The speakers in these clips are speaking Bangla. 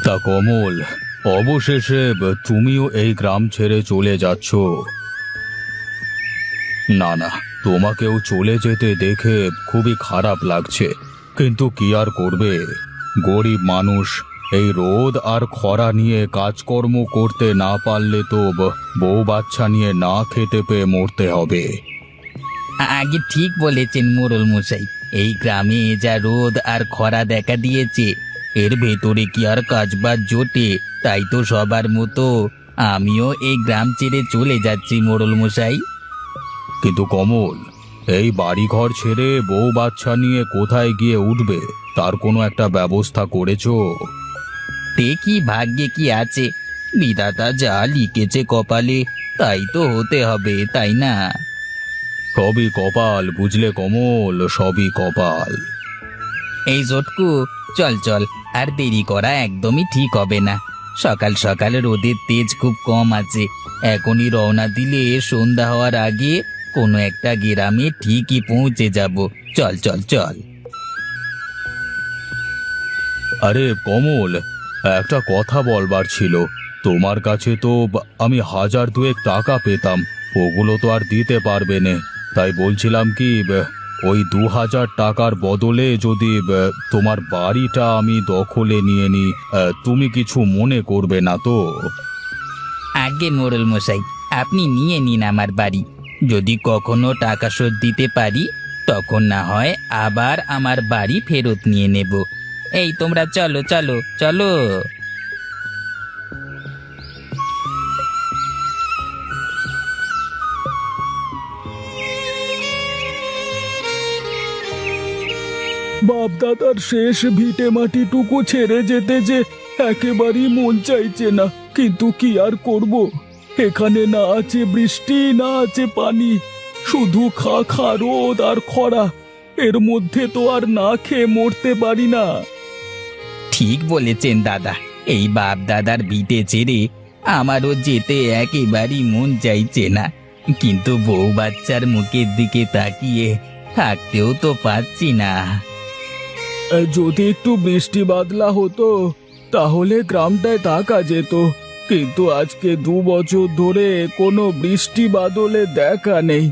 তা কমল, অবশেষে তুমিও এই গ্রাম ছেড়ে চলে যাচ্ছ? না না, তোমাকেও চলে যেতে দেখে খুবই খারাপ লাগছে, কিন্তু কি আর করবে, গরিব মানুষ। এই রোদ আর খরা নিয়ে কাজকর্ম করতে না পারলে তো বউ বাচ্চা নিয়ে না খেতে পেয়ে মরতে হবে। আগে ঠিক বলেছেন মোড়ল মশাই। এই গ্রামে যা রোদ আর খরা দেখা দিয়েছে, এর ভেতরে কি আর কাজবাজ জোটে? তাই তো সবার মতো আমিও এই গ্রাম ছেড়ে চলে যাচ্ছি মোড়ল মশাই। কিন্তু কমল, এই বাড়িঘর ছেড়ে বউ বাচ্চা নিয়ে কোথায় গিয়ে উঠবে, তার কোনো একটা ব্যবস্থা করেছো? দেখি ভাগ্যে কি আছে, বিধাতা যা লিখেছে কপালে তাই তো হতে হবে, তাই না? সবই কপাল, বুঝলে কমল, সবই কপাল। এই জটকু, চল চল, আর দেরি করা একদমই ঠিক হবে না। সকাল সকাল রোদের তেজ খুব কম আছে, এখনই রওনা দিলে সন্ধ্যা হওয়ার আগে কোনো একটা গ্রামে ঠিকই পৌঁছে যাব। চল চল চল। আরে কমল, একটা কথা বলবার ছিল। তোমার কাছে তো আমি 1000-2 টাকা পেতাম, ওগুলো তো আর দিতে পারবে না। তাই বলছিলাম কি, ওই 2000 টাকার বদলে যদি তোমার বাড়িটা আমি দখলে নিয়ে নিই, তুমি কিছু মনে করবে না তো? আগে মোড়ল মশাই, আপনি নিয়ে নিন আমার বাড়ি। যদি কখনো টাকা শোধ দিতে পারি, তখন না হয় আবার আমার বাড়ি ফেরত নিয়ে নেব। এই তোমরা চলো চলো চলো। বাপ দাদার শেষ ভিটে মাটিটুকু ছেড়ে যেতে যে একেবারেই মন চাইছে না, কিন্তু কি আর করব। এখানে না আছে বৃষ্টি, না আছে পানি, শুধু খা খা রোদ আর খরা। এর মধ্যে তো আর না খেয়ে মরতে পারি না। ঠিক বলেছেন দাদা, এই বাপ দাদার ভিটে ছেড়ে আমারও যেতে একেবারেই মন চাইছে না, কিন্তু বউ বাচ্চার মুখের দিকে তাকিয়ে থাকতেও তো পাচ্ছি না। যদি একটু বৃষ্টি বাদলা হতো তাহলে গ্রামটায় থাকা যেত, কিন্তু আজকে 2 বছর ধরে কোনো বৃষ্টি বাদলে দেখা নেই।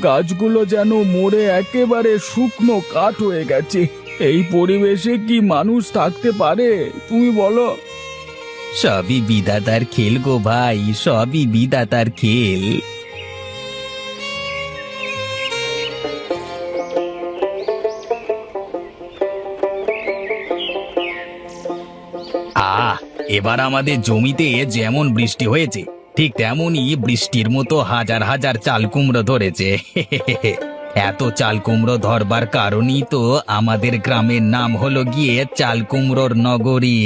গাছগুলো যেন মরে একেবারে শুকনো কাঠ হয়ে গেছে। এই পরিবেশে কি মানুষ থাকতে পারে, তুমি বলো? সবই বিধাতার খেল গো ভাই, সবই বিধাতার খেল। এবার আমাদের জমিতে যেমন বৃষ্টি হয়েছে, ঠিক তেমনই বৃষ্টির মতো হাজার হাজার চাল কুমড়ো ধরেছে। এত চাল কুমড়ো ধরবার কারণই তো আমাদের গ্রামের নাম হলো গিয়ে চাল কুমড়োর নগরী।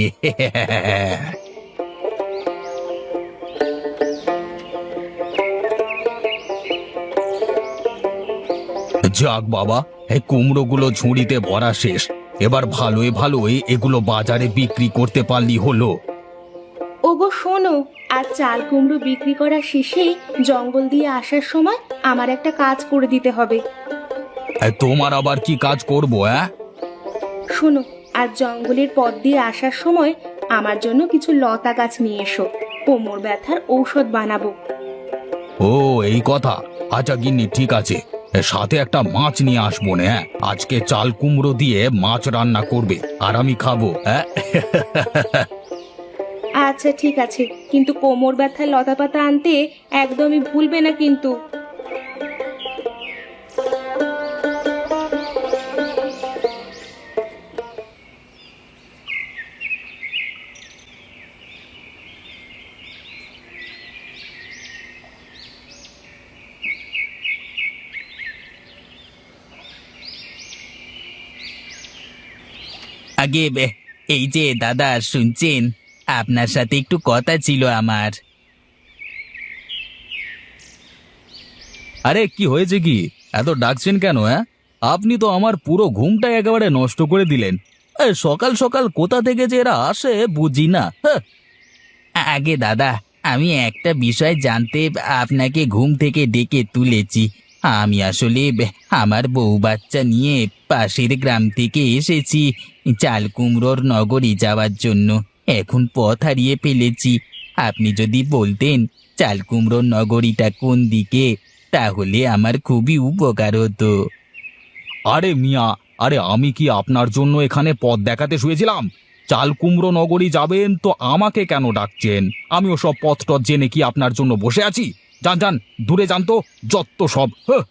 যাক বাবা, এই কুমড়োগুলো ঝুড়িতে ভরা শেষ। এবার ভালোই ভালোই এগুলো বাজারে বিক্রি করতে পারলি হলো। ওগো শোনো, আর চাল কুমড়ো বিক্রি করা শেষে জঙ্গল দিয়ে আসার সময় আমার একটা কাজ করে দিতে হবে। তোমার আবার কি কাজ করবো? শোনো, আর জঙ্গলের পথ দিয়ে আসার সময় আমার জন্য কিছু লতা গাছ নিয়ে এসো, কোমর ব্যথার ঔষধ বানাবো। ও এই কথা, আচ্ছা গিন্নি ঠিক আছে, সাথে একটা মাছ নিয়ে আসবো না। আজকে চাল কুমড়ো দিয়ে মাছ রান্না করবে আর আমি খাবো। আচ্ছা ঠিক আছে, কিন্তু কোমর ব্যথার লতা পাতা আনতে একদমই ভুলবে না কিন্তু। আগে এই যে দাদা, শুনছেন? আপনার সাথে একটু কথা ছিল আমার। আরে কি হয়েছে, কি এত ডাকছেন কেন? আপনি তো আমার পুরো ঘুমটাই একেবারে নষ্ট করে দিলেন। সকাল সকাল কোথা থেকে যে এরা আসে বুঝি না। আগে দাদা, আমি একটা বিষয় জানতে আপনাকে ঘুম থেকে ডেকে তুলেছি। আমি আসলে আমার বউ বাচ্চা নিয়ে পাশের গ্রাম থেকে এসেছি চাল কুমড়োর নগরী যাওয়ার জন্য। এখন পথ হারিয়ে ফেলেছি। আপনি যদি বলতেন চাল কুমড়োর নগরীটা কোন দিকে, তাহলে আমার খুবই উপকার হতো। আরে মিয়া, আরে আমি কি আপনার জন্য এখানে পথ দেখাতে শুয়েছিলাম? চাল কুমড়ো নগরী যাবেন তো আমাকে কেন ডাকছেন? আমিও সব পথ টথ জেনে কি আপনার জন্য বসে আছি? যান যান, দূরে যান তো, যত সব। হ্যাঁ।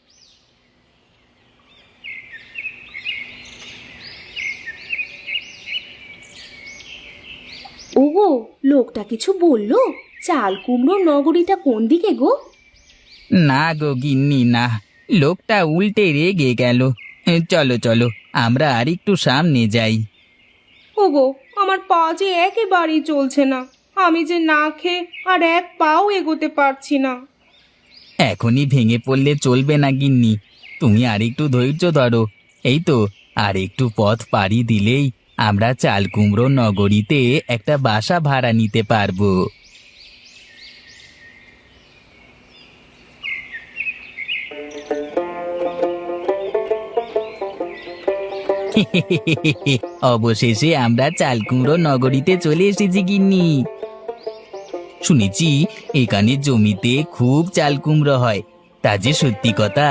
ওগো, লোকটা কিছু বললো? চাল কুমড়োর নগরীটা কোন দিকে গো? না গো গিন্নি, না। লোকটা উল্টে রেগে গেল। চলো চলো, আমরা আর একটু সামনে যাই। ওগো, আমার পা যে একেবারেই চলছে না। আমি যে না খেয়ে আর এক পাও এগোতে পারছি না। এখনই ভেঙে পড়লে চলবে না গিন্নি, তুমি আর একটু ধৈর্য ধরো। এই তো, আর একটু পথ পাড়ি দিলেই আমরা চাল কুমড়ো নগরীতে একটা বাসা ভাড়া নিতে পারবো। অবশেষে আমরা চাল কুমড়ো নগরীতে চলে এসেছি গিন্নি। শুনেছি এখানে জমিতে খুব চাল কুমড়ো হয়। তা যে সত্যি কথা,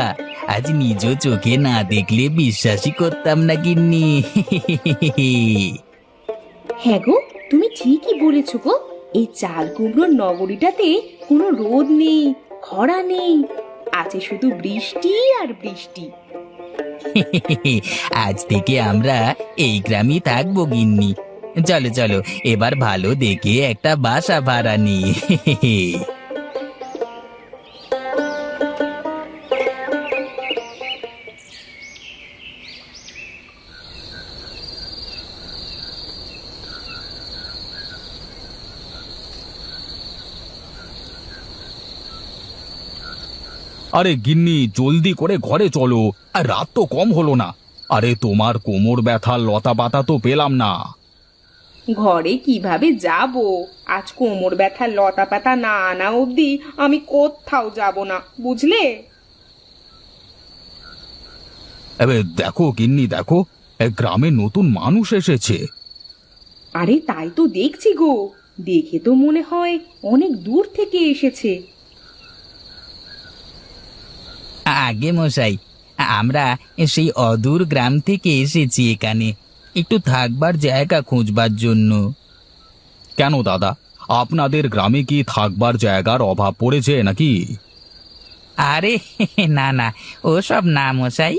আজ নিজ চোখে না দেখলে বিশ্বাসই করতাম না গিন্নি। হ্যাঁ গো, তুমি ঠিকই বলেছো গো। এই চাল কুমড়োর নগরীটাতে কোনো রোদ নেই, খরা নেই, আছে শুধু বৃষ্টি আর বৃষ্টি। আজ থেকে আমরা এই গ্রামে থাকবো গিন্নি। চলো চলো, এবার ভালো দেখে একটা বাসা ভাড়া নি। আরে গিন্নি, জলদি করে ঘরে চলো, আর রাত তো কম হলো না। আরে তোমার কোমর ব্যথার লতা পাতা তো পেলাম না। ঘরে কিভাবে যাব? আজ কোমর ব্যথা লতা পাতা না আনা অবধি আমি কোথাও যাব না, বুঝলে? এবে দেখো গিন্নি, দেখো, গ্রামে নতুন মানুষ এসেছে। আরে তাই তো দেখছি গো, দেখে তো মনে হয় অনেক দূর থেকে এসেছে। আগে মশাই, আমরা সেই অদূর গ্রাম থেকে এসেছি এখানে একটু থাকবার জায়গা খুঁজবার জন্য। কেন দাদা, আপনাদের গ্রামে কি থাকবার জায়গার অভাব পড়েছে নাকি? আরে না না, ওসব না মশাই।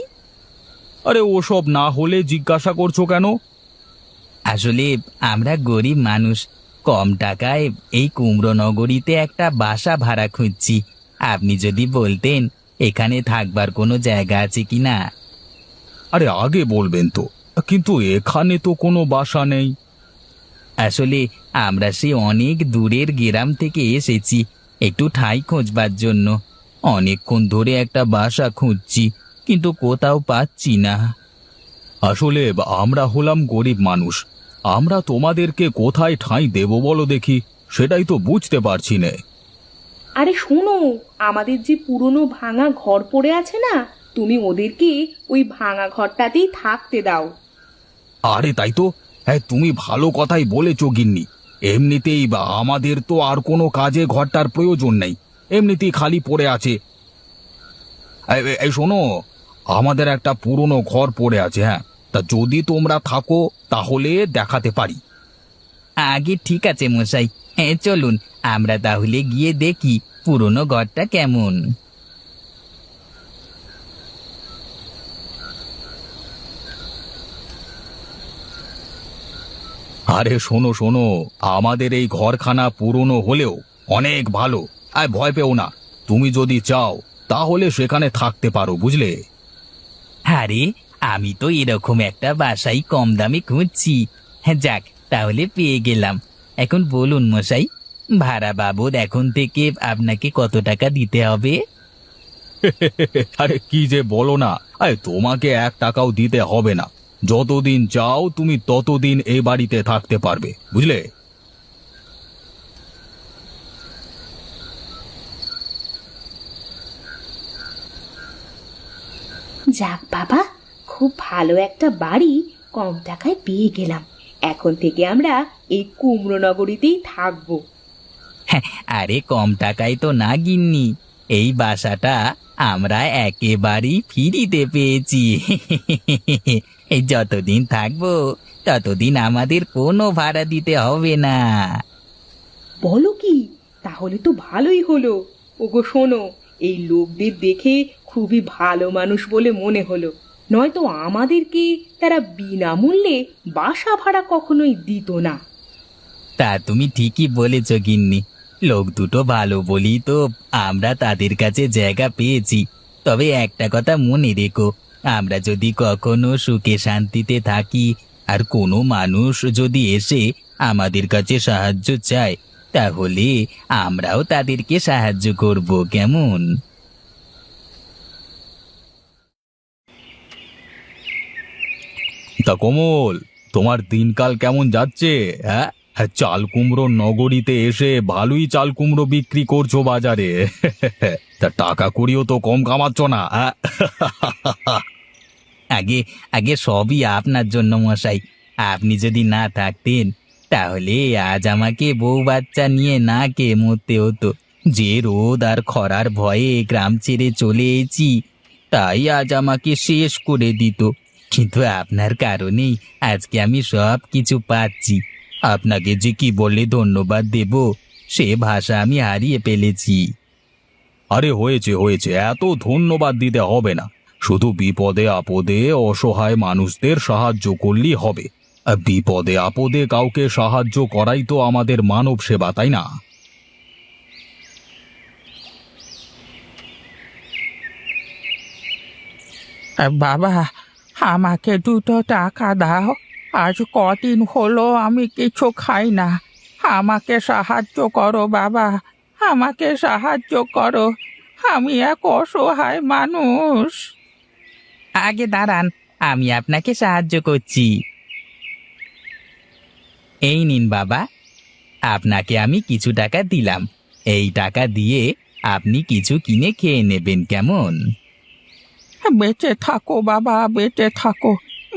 আরে ওসব না হলে জিজ্ঞাসা করছো কেন? আসলে আমরা গরিব মানুষ, কম টাকায় এই কুমড়ো নগরীতে একটা বাসা ভাড়া খুঁজছি। আপনি যদি বলতেন এখানে থাকবার কোনো জায়গা আছে কিনা। আরে আগে বলবেন তো, কিন্তু এখানে তো কোনো বাসা নেই। আসলে আমরা সেই অনেক দূরের গ্রাম থেকে এসেছি একটু ঠাঁই খোঁজবার জন্য। অনেকক্ষণ ধরে একটা বাসা খুঁজছি, কিন্তু কোথাও পাচ্ছি না। আসলে আমরা হলাম গরিব মানুষ, আমরা তোমাদেরকে কোথায় ঠাঁই দেব বলো দেখি, সেটাই তো বুঝতে পারছি না। আরে শোনো, আমাদের যে পুরনো ভাঙা ঘর পড়ে আছে না, তুমি ওদেরকে ওই ভাঙা ঘরটাতেই থাকতে দাও। আরে তাই তো, হ্যাঁ তুমি ভালো কথাই বলেছো গিন্নি। এমনিতেই বা আমাদের তো আর কোনো কাজে ঘরটার প্রয়োজন নেই, এমনিতেই খালি পড়ে আছে। এই শোনো, আমাদের একটা পুরনো ঘর পড়ে আছে, হ্যাঁ, তা যদি তোমরা থাকো তাহলে দেখাতে পারি। আগে ঠিক আছে মশাই, চলুন আমরা তাহলে গিয়ে দেখি পুরনো ঘরটা কেমন। আরে শোনো শোনো, আমাদের এই ঘরখানা পুরনো হলেও অনেক ভালো। আর ভয় পেও না, তুমি যদি চাও তাহলে সেখানে থাকতে পারো, বুঝলে? আরে আমি তো এরকম একটা বাসাই কম দামে খুঁজছি। হ্যাঁ যাক, তাহলে পেয়ে গেলাম। এখন বলুন মশাই, ভাড়া বাবদ এখন থেকে আপনাকে কত টাকা দিতে হবে? আরে কি যে বলো না, আরে তোমাকে 1 টাকাও দিতে হবে না। যতদিন চাও তুমি ততদিন এই বাড়িতে থাকতে পারবে, বুঝলে? যাক বাবা, খুব ভালো একটা বাড়ি কম টাকায় পেয়ে গেলাম। এখন থেকে আমরা এই কুমড়ো নগরীতেই থাকবো। আরে কম টাকায় তো না গিন্নি, এই বাসাটা আমরা একেবারেই ফ্রিতে পেয়েছি। এই যতদিন থাকবো ততদিন আমাদের কোনো ভাড়া দিতে হবে না। বলো কি, তাহলে তো ভালোই হলো। ওগো শোনো, এই লোকদের দেখে খুবই ভালো মানুষ বলে মনে হলো, নয়তো আমাদেরকে তারা বিনামূল্যে বাসা ভাড়া কখনোই দিত না। তা তুমি ঠিকই বলেছ গিন্নি, লোক দুটো ভালো বলি তো আমরা তাদের কাছে জায়গা পেয়েছি। তবে একটা কথা মনে রেখো, আমরা যদি কখনো সুখে শান্তিতে থাকি আর কোনো মানুষ যদি এসে আমাদের কাছে সাহায্য চায়, তাহলে আমরাও তাদেরকে সাহায্য করব, কেমন? তা কমল, তোমার দিনকাল কেমন যাচ্ছে? হ্যাঁ হ্যাঁ, চাল কুমড়ো নগরীতে এসে ভালোই চাল কুমড়ো বিক্রি করছো বাজারে। তা টাকা কড়িও তো কম কামাচ্ছ না, হ্যাঁ? আগে আগে সবই আপনার জন্য মশাই। আপনি যদি না থাকতেন তাহলে আজ আমাকে বউ বাচ্চা নিয়ে না খেয়ে মরতে হতো। যে রোদ আর খরার ভয়ে গ্রাম ছেড়ে চলে এসেছি, তাই আজ আমাকে শেষ করে দিত। কিন্তু আপনার কারণেই আজকে আমি সব কিছু পাচ্ছি। আপনাকে যে কি বলে ধন্যবাদ দেব সে ভাষা আমি হারিয়ে ফেলেছি। আরে হয়েছে হয়েছে, এত ধন্যবাদ দিতে হবে না। শুধু বিপদে আপদে অসহায় মানুষদের সাহায্য করলেই হবে। আর বিপদে আপদে কাউকে সাহায্য করাই তো আমাদের মানব সেবা, তাই না? বাবা, আমাকে 2টো টাকা দাও। আজ কদিন হলো আমি কিছু খাই না। আমাকে সাহায্য করো বাবা, আমাকে সাহায্য করো। আমি এক অসহায় মানুষ। আগে দাঁড়ান, আমি আপনাকে সাহায্য করছি। এই নিন বাবা, আপনাকে আমি কিছু টাকা দিলাম। এই টাকা দিয়ে আপনি কিছু কিনে খেয়ে নেবেন, কেমন? বেঁচে থাকো বাবা, বেঁচে থাকো।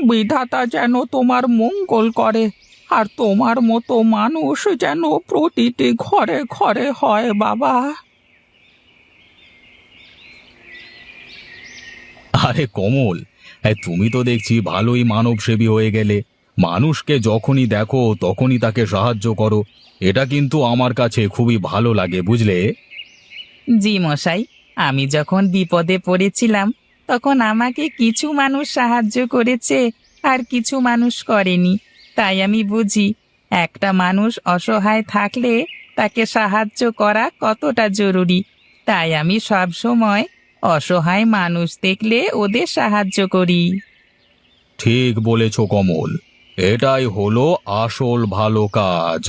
বিধাতা যেন তোমার মঙ্গল করে, আর তোমার মতো মানুষ যেন প্রতিটি ঘরে ঘরে হয় বাবা। আরে কমল, তুমি তো দেখছি ভালোই মানবসেবী হয়ে গেলে। মানুষকে যখনই দেখো তখনই তাকে সাহায্য করো। এটা কিন্তু আমার কাছে খুবই ভালো লাগে, বুঝলে? জি মশাই, আমি যখন বিপদে পড়েছিলাম তখন আমাকে কিছু মানুষ সাহায্য করেছে আর কিছু মানুষ করেনি। তাই আমি বুঝি একটা মানুষ অসহায় থাকলে তাকে সাহায্য করা কতটা জরুরি। তাই আমি সব সময় অসহায় মানুষ দেখলে ওদের সাহায্য করি। ঠিক বলেছ কমল, এটাই হলো আসল ভালো কাজ।